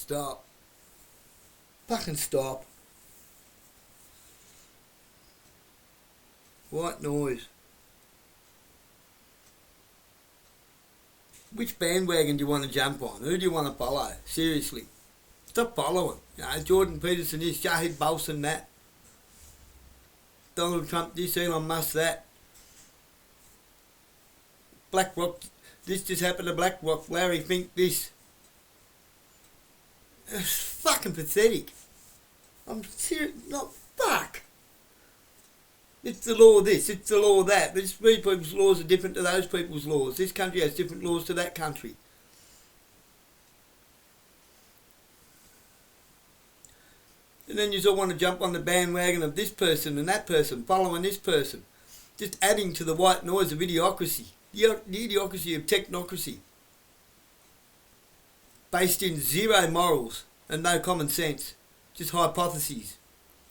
Stop. Fucking stop. White noise. Which bandwagon do you want to jump on? Who do you want to follow? Seriously. Stop following. Jordan Peterson this, Shahid Bolson that. Donald Trump this, Elon Musk that. BlackRock, this just happened to BlackRock, Larry Fink this. It's fucking pathetic. I'm serious, not fuck. It's the law this, it's the law that. These people's laws are different to those people's laws. This country has different laws to that country. And then you all want to jump on the bandwagon of this person and that person, following this person. Just adding to the white noise of idiocracy. The idiocracy of technocracy. Based in zero morals and no common sense. Just hypotheses.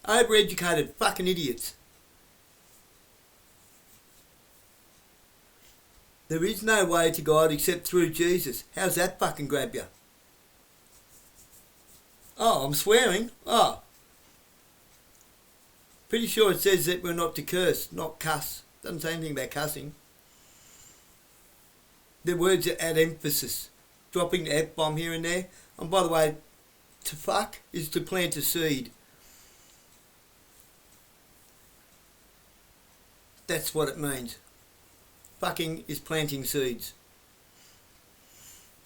Overeducated fucking idiots. There is no way to God except through Jesus. How's that fucking grab you? Oh, I'm swearing? Oh. Pretty sure it says that we're not to curse, not cuss. Doesn't say anything about cussing. The words are at emphasis. Dropping the F-bomb here and there. And by the way, to fuck is to plant a seed. That's what it means. Fucking is planting seeds.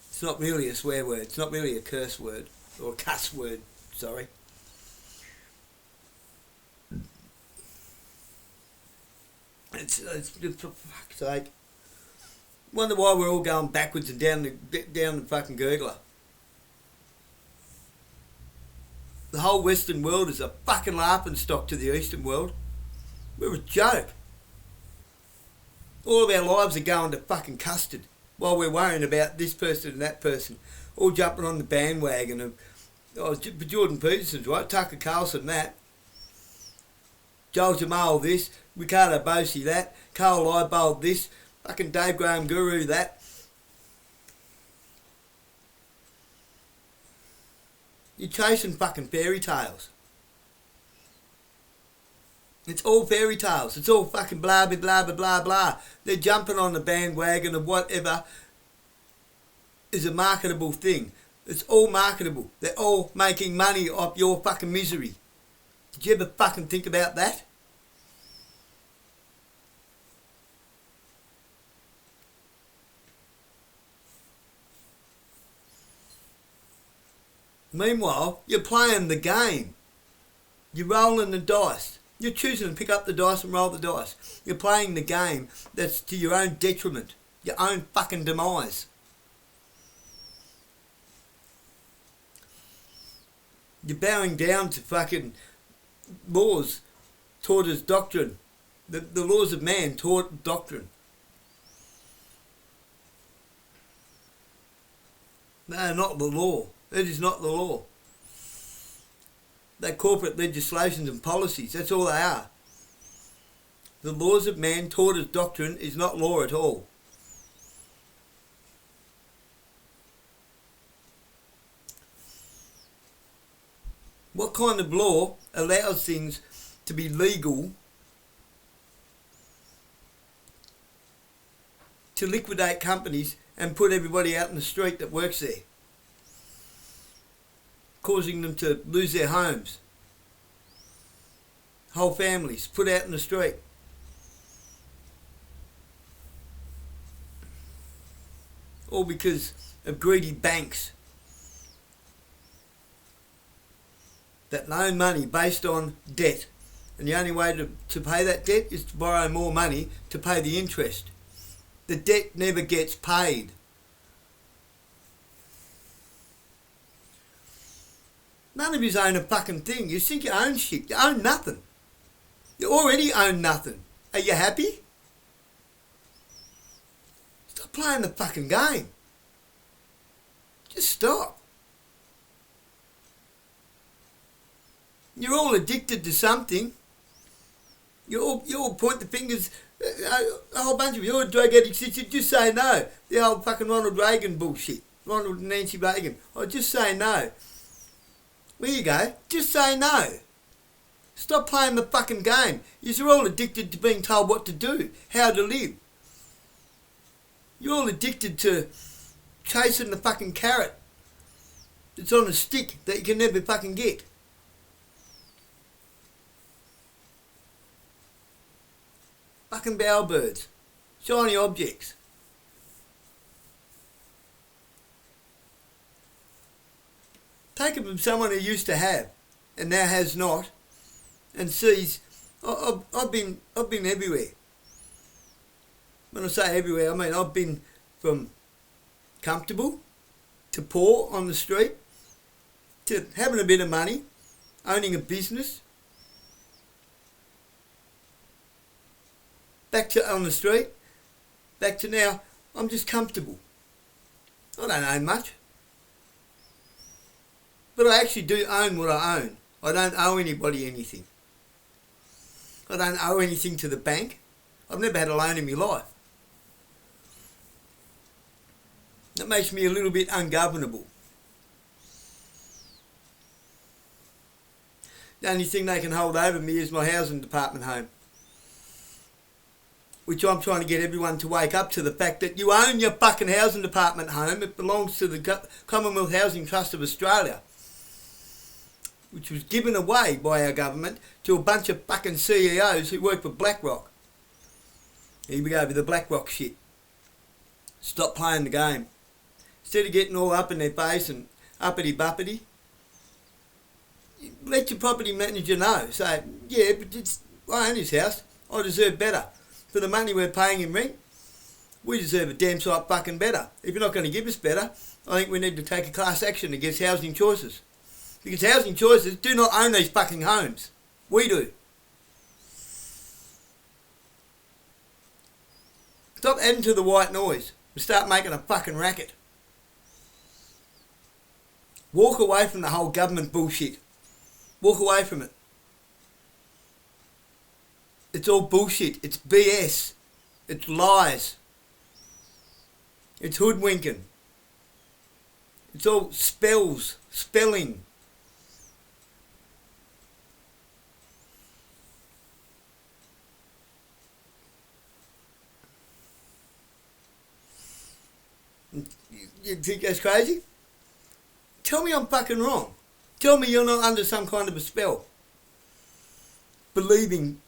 It's not really a swear word. It's not really a curse word. Or a cuss word, sorry. It's for fuck's sake. Wonder why we're all going backwards and down the fucking gurgler. The whole Western world is a fucking laughing stock to the Eastern world. We're a joke. All of our lives are going to fucking custard while we're worrying about this person and that person. All jumping on the bandwagon of Jordan Peterson's, right? Tucker Carlson that. Joel Jamal this. Ricardo Bosi that. Carl Leibold this. Fucking Dave Graham Guru that. You're chasing fucking fairy tales. It's all fairy tales. It's all fucking blah, blah, blah, blah, blah, blah. They're jumping on the bandwagon of whatever is a marketable thing. It's all marketable. They're all making money off your fucking misery. Did you ever fucking think about that? Meanwhile, you're playing the game. You're rolling the dice. You're choosing to pick up the dice and roll the dice. You're playing the game that's to your own detriment. Your own fucking demise. You're bowing down to fucking laws taught as doctrine. The laws of man taught doctrine. No, not the law. It is not the law. They're corporate legislations and policies. That's all they are. The laws of man taught as doctrine is not law at all. What kind of law allows things to be legal to liquidate companies and put everybody out in the street that works there? Causing them to lose their homes. Whole families put out in the street. All because of greedy banks that loan money based on debt. And the only way to pay that debt is to borrow more money to pay the interest. The debt never gets paid. None of you own a fucking thing. You think you own shit. You own nothing. You already own nothing. Are you happy? Stop playing the fucking game. Just stop. You're all addicted to something. You all point the fingers. A whole bunch of you. You're drug addicts. Just say no. The old fucking Ronald Reagan bullshit. Ronald and Nancy Reagan. Oh, just say no. There you go. Just say no. Stop playing the fucking game. You're all addicted to being told what to do, how to live. You're all addicted to chasing the fucking carrot that's on a stick that you can never fucking get. Fucking bowerbirds. Shiny objects. Take it from someone who used to have and now has not, and sees. I've been everywhere. When I say everywhere, I mean I've been from comfortable to poor on the street to having a bit of money, owning a business, back to on the street, back to now I'm just comfortable. I don't own much, but I actually do own what I own. I don't owe anybody anything. I don't owe anything to the bank. I've never had a loan in my life. That makes me a little bit ungovernable. The only thing they can hold over me is my housing department home, which I'm trying to get everyone to wake up to the fact that you own your fucking housing department home. It belongs to the Commonwealth Housing Trust of Australia, which was given away by our government to a bunch of fucking CEOs who work for BlackRock. Here we go with the BlackRock shit. Stop playing the game. Instead of getting all up in their face and uppity-buppity, let your property manager know. Say, yeah, but I own this house. I deserve better. For the money we're paying in rent, we deserve a damn sight fucking better. If you're not going to give us better, I think we need to take a class action against Housing Choices. Because Housing Choices do not own these fucking homes. We do. Stop adding to the white noise and start making a fucking racket. Walk away from the whole government bullshit. Walk away from it. It's all bullshit. It's BS. It's lies. It's hoodwinking. It's all spelling. You think that's crazy? Tell me I'm fucking wrong. Tell me you're not under some kind of a spell. Believing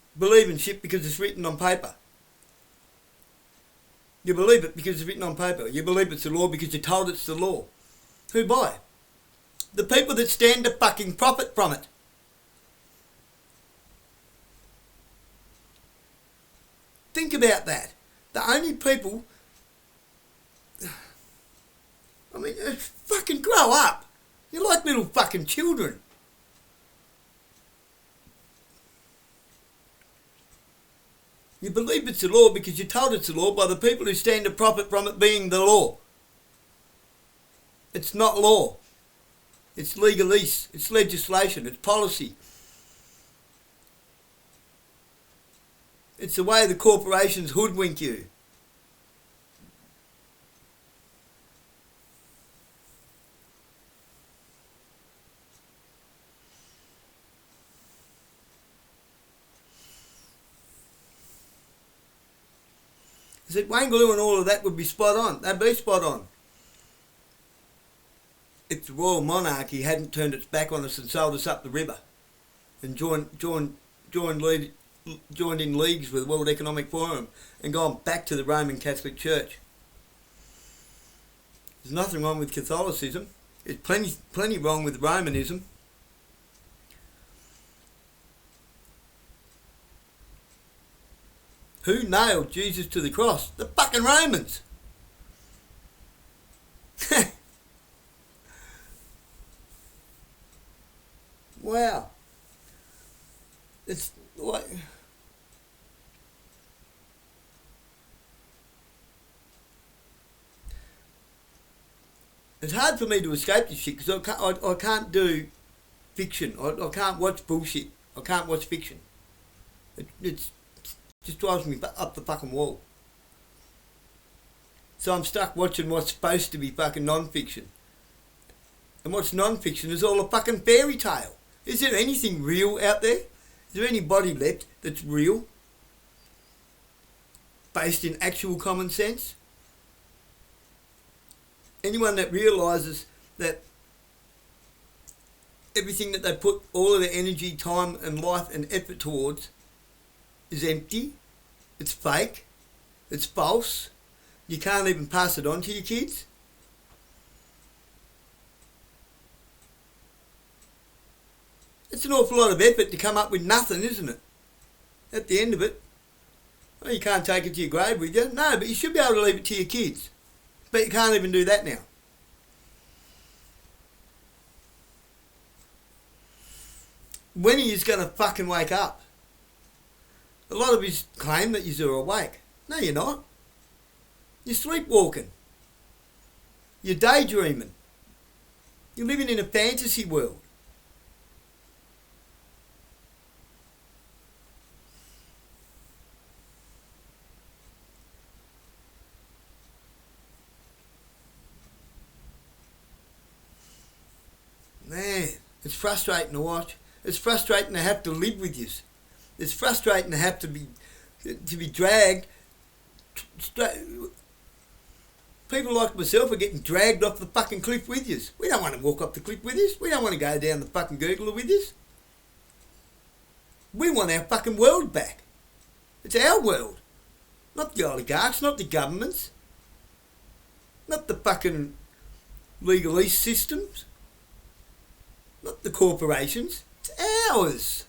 shit because it's written on paper. You believe it because it's written on paper. You believe it's the law because you're told it's the law. Who by? The people that stand to fucking profit from it. Think about that. The only people... I mean, fucking grow up. You're like little fucking children. You believe it's the law because you're told it's the law by the people who stand to profit from it being the law. It's not law. It's legalese. It's legislation. It's policy. It's the way the corporations hoodwink you. I said, Wangaloo and all of that would be spot on. They'd be spot on. If the royal monarchy hadn't turned its back on us and sold us up the river and joined in leagues with the World Economic Forum and gone back to the Roman Catholic Church. There's nothing wrong with Catholicism. There's plenty wrong with Romanism. Who nailed Jesus to the cross? The fucking Romans. Wow. It's like... It's hard for me to escape this shit because I can't do fiction. I can't watch bullshit. I can't watch fiction. It's just drives me up the fucking wall. So I'm stuck watching what's supposed to be fucking non-fiction. And what's non-fiction is all a fucking fairy tale. Is there anything real out there? Is there anybody left that's real? Based in actual common sense? Anyone that realises that everything that they put all of their energy, time and life and effort towards is empty, it's fake, it's false, you can't even pass it on to your kids? It's an awful lot of effort to come up with nothing, isn't it? At the end of it. Well, you can't take it to your grave with you. No, but you should be able to leave it to your kids. But you can't even do that now. When are you going to fucking wake up? A lot of you claim that you're awake. No, you're not. You're sleepwalking. You're daydreaming. You're living in a fantasy world. Man, it's frustrating to watch. It's frustrating to have to live with you. It's frustrating to have to be dragged. People like myself are getting dragged off the fucking cliff with you. We don't want to walk up the cliff with you. We don't want to go down the fucking gurgler with you. We want our fucking world back. It's our world. Not the oligarchs, not the governments. Not the fucking legalese systems. Not the corporations. It's ours.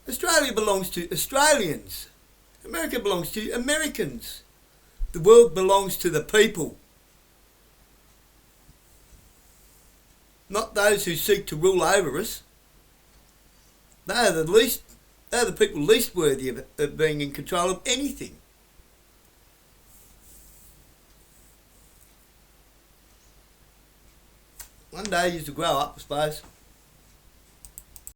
Australia belongs to Australians. America belongs to Americans. The world belongs to the people. Not those who seek to rule over us. They are the people least worthy of being in control of anything. One day you should grow up, I suppose.